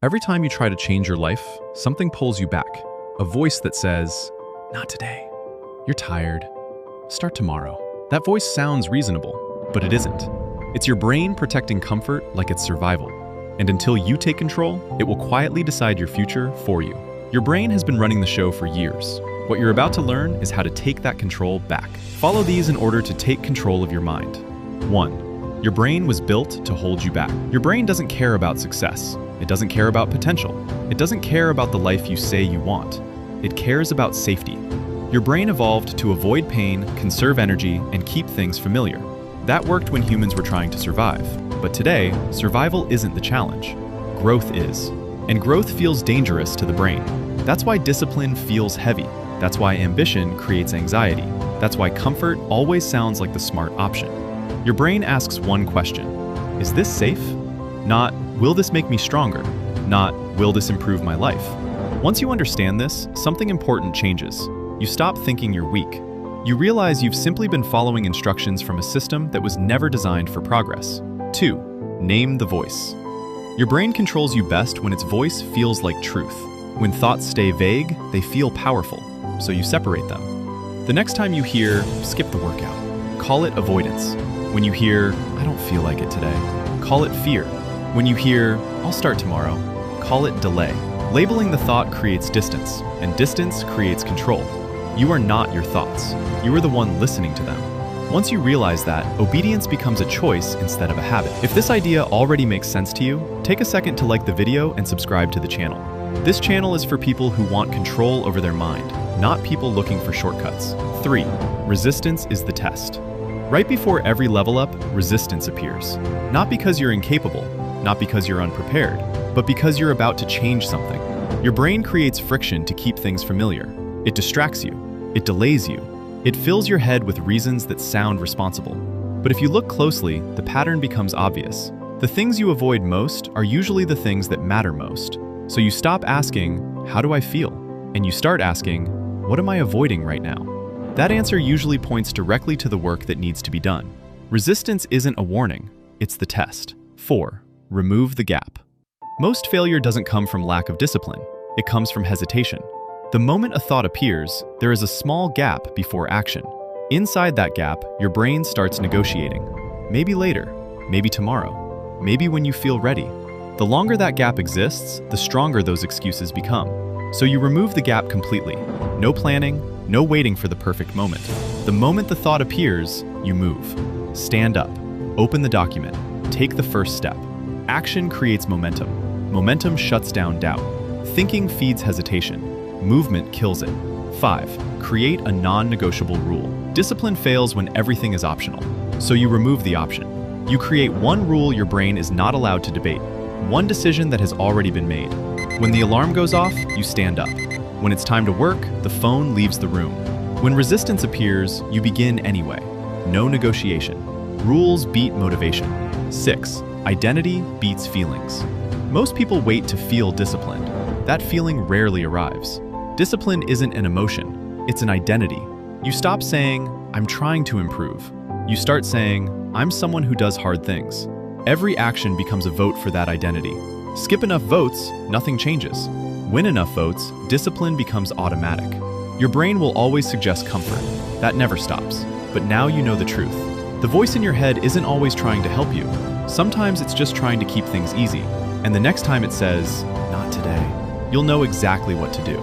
Every time you try to change your life, something pulls you back. A voice that says, "Not today. You're tired. Start tomorrow." That voice sounds reasonable, but it isn't. It's your brain protecting comfort like it's survival. And until you take control, it will quietly decide your future for you. Your brain has been running the show for years. What you're about to learn is how to take that control back. Follow these in order to take control of your mind. 1. Your brain was built to hold you back. Your brain doesn't care about success. It doesn't care about potential. It doesn't care about the life you say you want. It cares about safety. Your brain evolved to avoid pain, conserve energy, and keep things familiar. That worked when humans were trying to survive. But today, survival isn't the challenge. Growth is. And growth feels dangerous to the brain. That's why discipline feels heavy. That's why ambition creates anxiety. That's why comfort always sounds like the smart option. Your brain asks one question: is this safe? Not, will this make me stronger? Not, will this improve my life? Once you understand this, something important changes. You stop thinking you're weak. You realize you've simply been following instructions from a system that was never designed for progress. 2. Name the voice. Your brain controls you best when its voice feels like truth. When thoughts stay vague, they feel powerful, so you separate them. The next time you hear, "skip the workout," call it avoidance. When you hear, "I don't feel like it today," call it fear. When you hear, "I'll start tomorrow," call it delay. Labeling the thought creates distance, and distance creates control. You are not your thoughts. You are the one listening to them. Once you realize that, obedience becomes a choice instead of a habit. If this idea already makes sense to you, take a second to like the video and subscribe to the channel. This channel is for people who want control over their mind, not people looking for shortcuts. 3. Resistance is the test. Right before every level up, resistance appears. Not because you're incapable, not because you're unprepared, but because you're about to change something. Your brain creates friction to keep things familiar. It distracts you. It delays you. It fills your head with reasons that sound responsible. But if you look closely, the pattern becomes obvious. The things you avoid most are usually the things that matter most. So you stop asking, "How do I feel?" And you start asking, "What am I avoiding right now?" That answer usually points directly to the work that needs to be done. Resistance isn't a warning, it's the test. 4. Remove the gap. Most failure doesn't come from lack of discipline. It comes from hesitation. The moment a thought appears, there is a small gap before action. Inside that gap, your brain starts negotiating. Maybe later, maybe tomorrow, maybe when you feel ready. The longer that gap exists, the stronger those excuses become. So you remove the gap completely. No planning, no waiting for the perfect moment. The moment the thought appears, you move. Stand up, open the document, take the first step. Action creates momentum. Momentum shuts down doubt. Thinking feeds hesitation. Movement kills it. 5. Create a non-negotiable rule. Discipline fails when everything is optional, so you remove the option. You create one rule your brain is not allowed to debate, one decision that has already been made. When the alarm goes off, you stand up. When it's time to work, the phone leaves the room. When resistance appears, you begin anyway. No negotiation. Rules beat motivation. 6. Identity beats feelings. Most people wait to feel disciplined. That feeling rarely arrives. Discipline isn't an emotion, it's an identity. You stop saying, "I'm trying to improve." You start saying, "I'm someone who does hard things." Every action becomes a vote for that identity. Skip enough votes, nothing changes. Win enough votes, discipline becomes automatic. Your brain will always suggest comfort. That never stops. But now you know the truth. The voice in your head isn't always trying to help you. Sometimes it's just trying to keep things easy. And the next time it says, "Not today," you'll know exactly what to do.